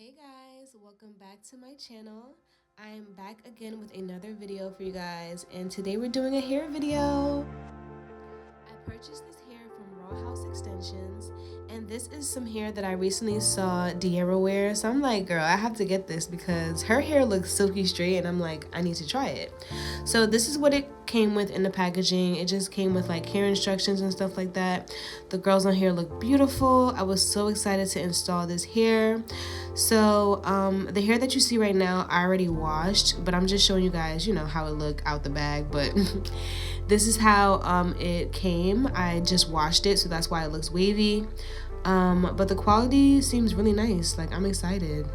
Hey guys, welcome back to my channel. I'm back again with another video for you guys, and today we're doing a hair video. I purchased this hair from Raw House Extensions, and this is some hair that I recently saw De'Ara wear, so I'm like, girl, I have to get this because her hair looks silky straight, and I'm like, I need to try it. So this is what it came with in the packaging. It just came with like hair instructions and stuff like that. The girls on here look beautiful. I was so excited to install this hair. So the hair that you see right now I already washed, but I'm just showing you guys, you know, how it looked out the bag. But this is how it came. I just washed it, so that's why it looks wavy. But the quality seems really nice. Like, I'm excited.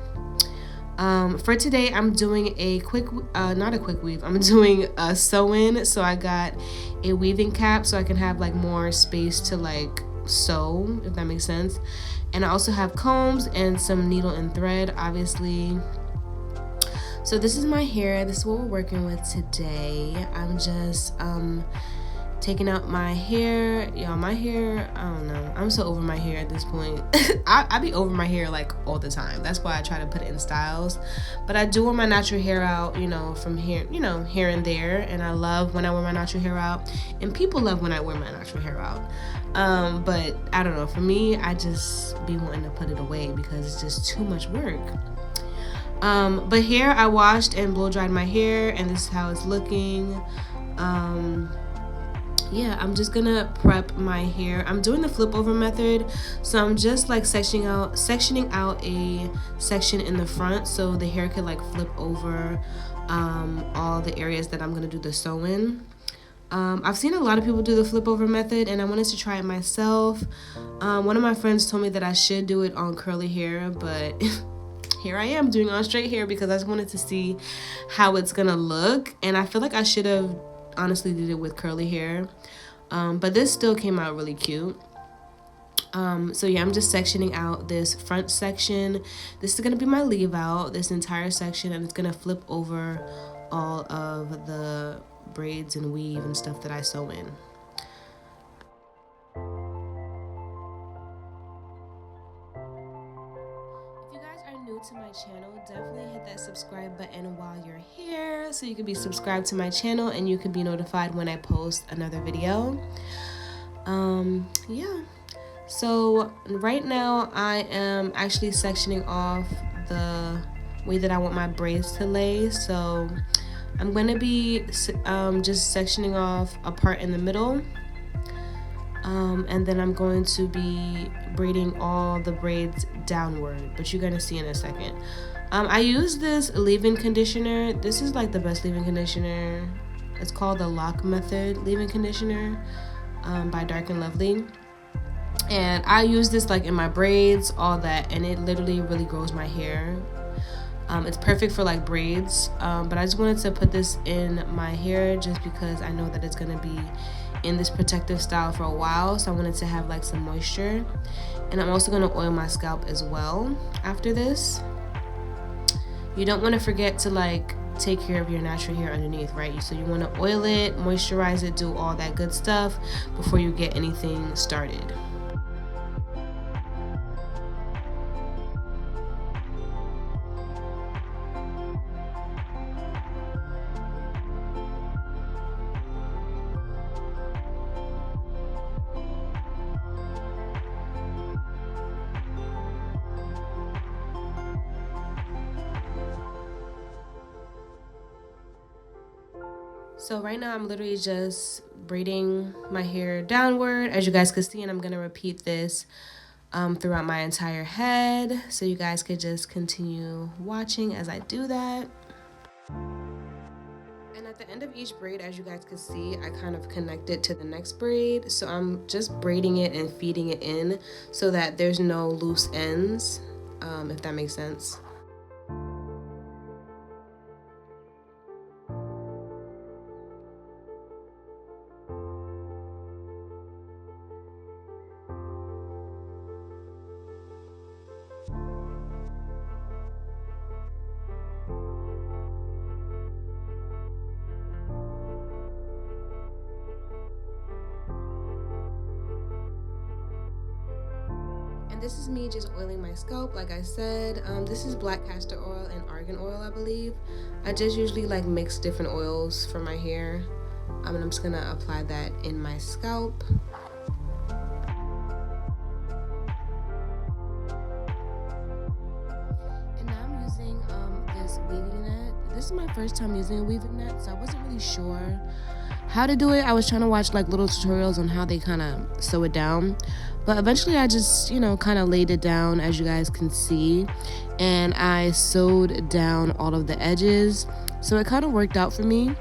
For today, I'm doing a quick, not a quick weave, I'm doing a sew-in. So I got a weaving cap so I can have like more space to like sew, if that makes sense. And I also have combs and some needle and thread, obviously. So this is my hair. This is what we're working with today. I'm just taking out my hair. Y'all, my hair, I don't know, I'm so over my hair at this point. I be over my hair like all the time. That's why I try to put it in styles, but I do wear my natural hair out, you know, from here, you know, here and there. And I love when I wear my natural hair out, and people love when I wear my natural hair out. But I don't know, for me, I just be wanting to put it away because it's just too much work. But here I washed and blow dried my hair, and this is how it's looking. Yeah, I'm just gonna prep my hair. I'm doing the flip over method, so I'm just like sectioning out a section in the front so the hair could like flip over all the areas that I'm gonna do the sew in. I've seen a lot of people do the flip over method, and I wanted to try it myself. One of my friends told me that I should do it on curly hair, but here I am doing it on straight hair because I just wanted to see how it's gonna look, and I feel like I should have honestly did it with curly hair, but this still came out really cute. So yeah, I'm just sectioning out this front section. This is gonna be my leave out, this entire section, and it's gonna flip over all of the braids and weave and stuff that I sew in. If you guys are new to my channel, definitely hit that subscribe button while you're here so you can be subscribed to my channel and you can be notified when I post another video. Yeah, so right now I am actually sectioning off the way that I want my braids to lay. So I'm going to be just sectioning off a part in the middle, and then I'm going to be braiding all the braids downward, but you're going to see in a second. I use this leave-in conditioner. This is like the best leave-in conditioner. It's called the Lock Method leave-in conditioner by Dark and Lovely. And I use this like in my braids, all that, and it literally really grows my hair. It's perfect for like braids, but I just wanted to put this in my hair just because I know that it's gonna be in this protective style for a while, so I wanted to have like some moisture. And I'm also gonna oil my scalp as well after this. You don't want to forget to like take care of your natural hair underneath, right? So you want to oil it, moisturize it, do all that good stuff before you get anything started. So right now I'm literally just braiding my hair downward, as you guys could see, and I'm gonna repeat this throughout my entire head, so you guys could just continue watching as I do that. And at the end of each braid, as you guys could see, I kind of connect it to the next braid, so I'm just braiding it and feeding it in so that there's no loose ends, if that makes sense. And this is me just oiling my scalp. Like I said, this is black castor oil and argan oil, I believe. I just usually like mix different oils for my hair. And I'm just gonna apply that in my scalp. And now I'm using this weaving net. This is my first time using a weaving net, so I wasn't really sure how to do it. I was trying to watch like little tutorials on how they kind of sew it down, but eventually I just, you know, kind of laid it down, as you guys can see, and I sewed down all of the edges, so it kind of worked out for me.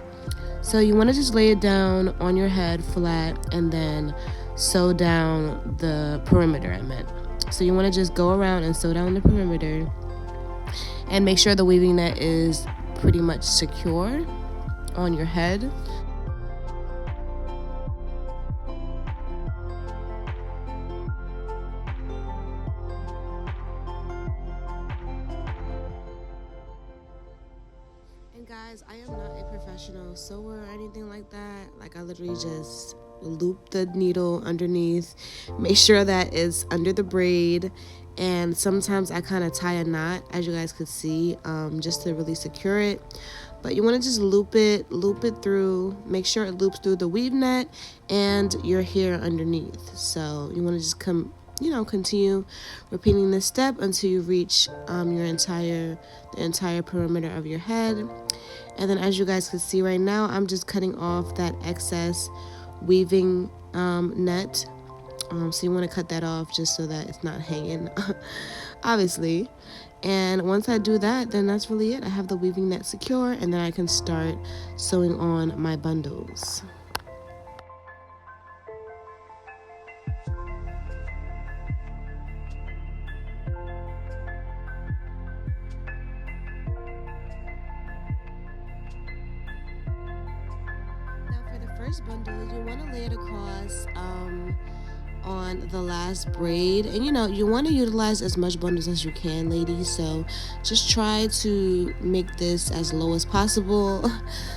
So you want to just lay it down on your head flat and then sew down the perimeter, I meant. So you want to just go around and sew down the perimeter and make sure the weaving net is pretty much secure on your head. And guys, I am not a professional sewer or anything like that. Like, I literally just loop the needle underneath, make sure that it's under the braid, and sometimes I kind of tie a knot, as you guys could see, just to really secure it. But you want to just loop it through, make sure it loops through the weave net and your hair underneath. So you want to just continue repeating this step until you reach the entire perimeter of your head. And then, as you guys can see right now, I'm just cutting off that excess weaving net. So you want to cut that off just so that it's not hanging, obviously. And once I do that, then that's really it. I have the weaving net secure, and then I can start sewing on my bundles. Now for the first bundle, you want to lay it across on the last braid, and you want to utilize as much bundles as you can, ladies, so just try to make this as low as possible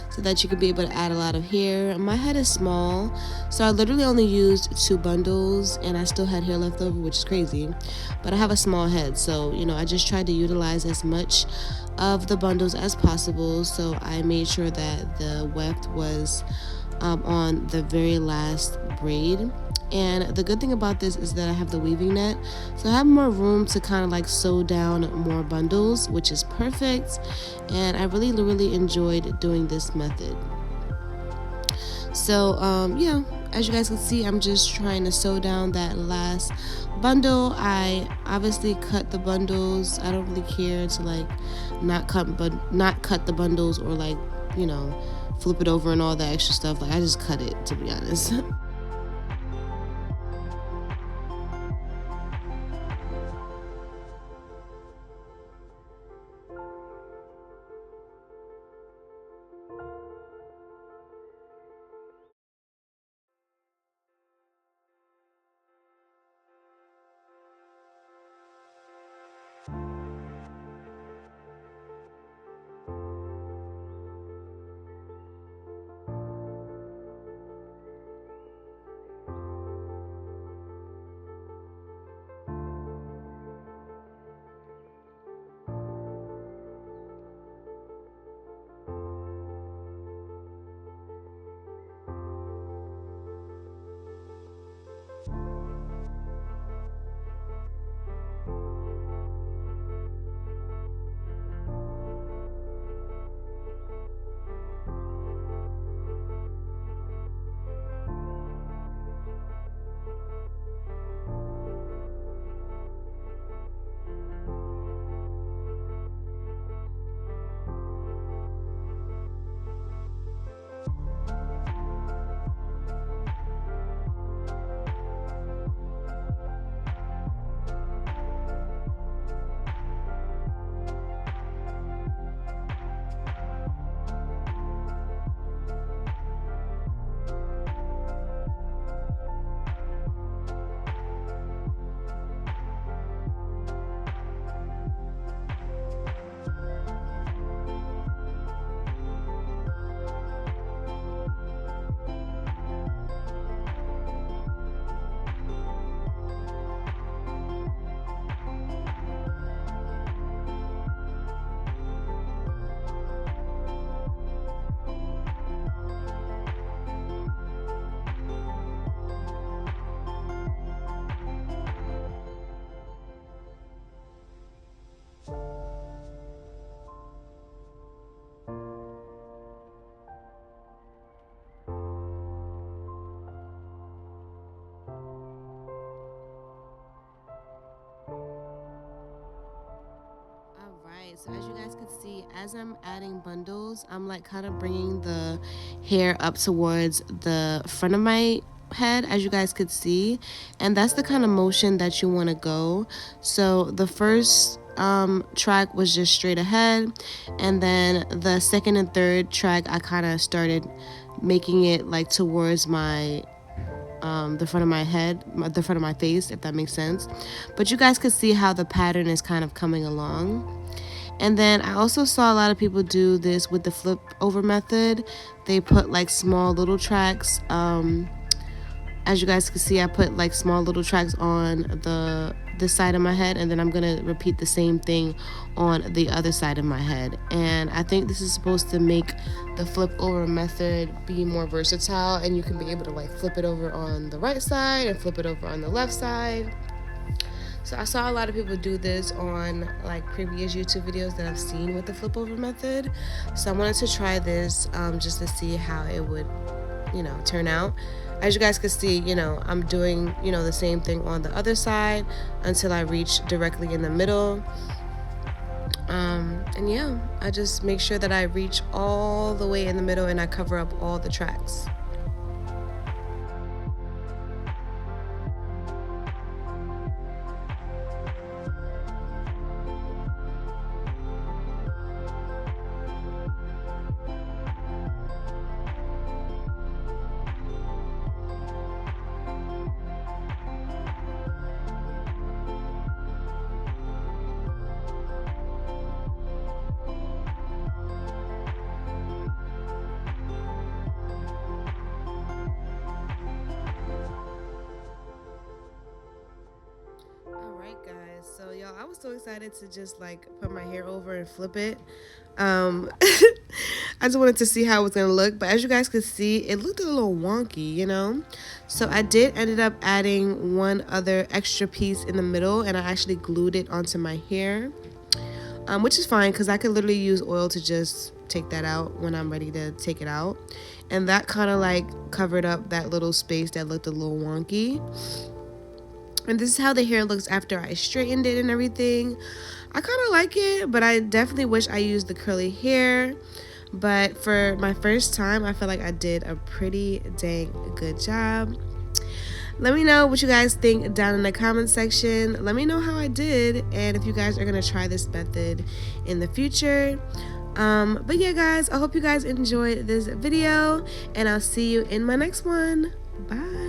so that you can be able to add a lot of hair. My head is small, so I literally only used 2 bundles and I still had hair left over, which is crazy, but I have a small head, so I just tried to utilize as much of the bundles as possible. So I made sure that the weft was on the very last braid. And the good thing about this is that I have the weaving net, so I have more room to kind of like sew down more bundles, which is perfect. And I really enjoyed doing this method. So yeah, as you guys can see, I'm just trying to sew down that last bundle. I obviously cut the bundles. I don't really care to like not cut the bundles, or like flip it over and all that extra stuff. Like, I just cut it, to be honest. so as you guys can see, as I'm adding bundles, I'm like kind of bringing the hair up towards the front of my head, as you guys could see, and that's the kind of motion that you want to go. So the first track was just straight ahead, and then the second and third track I kind of started making it like towards my the front of my head, the front of my face, if that makes sense. But you guys could see how the pattern is kind of coming along. And then I also saw a lot of people do this with the flip over method. They put like small little tracks. As you guys can see, I put like small little tracks on this side of my head, and then I'm gonna repeat the same thing on the other side of my head. And I think this is supposed to make the flip over method be more versatile, and you can be able to like flip it over on the right side and flip it over on the left side. So I saw a lot of people do this on like previous YouTube videos that I've seen with the flip over method. So I wanted to try this just to see how it would, turn out. As you guys can see, I'm doing, the same thing on the other side until I reach directly in the middle. And yeah, I just make sure that I reach all the way in the middle and I cover up all the tracks. Alright guys, so y'all, I was so excited to just like put my hair over and flip it. I just wanted to see how it was gonna look, but as you guys could see, it looked a little wonky, so I did ended up adding one other extra piece in the middle, and I actually glued it onto my hair, which is fine because I could literally use oil to just take that out when I'm ready to take it out, and that kind of like covered up that little space that looked a little wonky. And this is how the hair looks after I straightened it and everything. I kind of like it, but I definitely wish I used the curly hair. But for my first time, I feel like I did a pretty dang good job. Let me know what you guys think down in the comment section. Let me know how I did, and if you guys are going to try this method in the future. But yeah, guys, I hope you guys enjoyed this video, and I'll see you in my next one. Bye.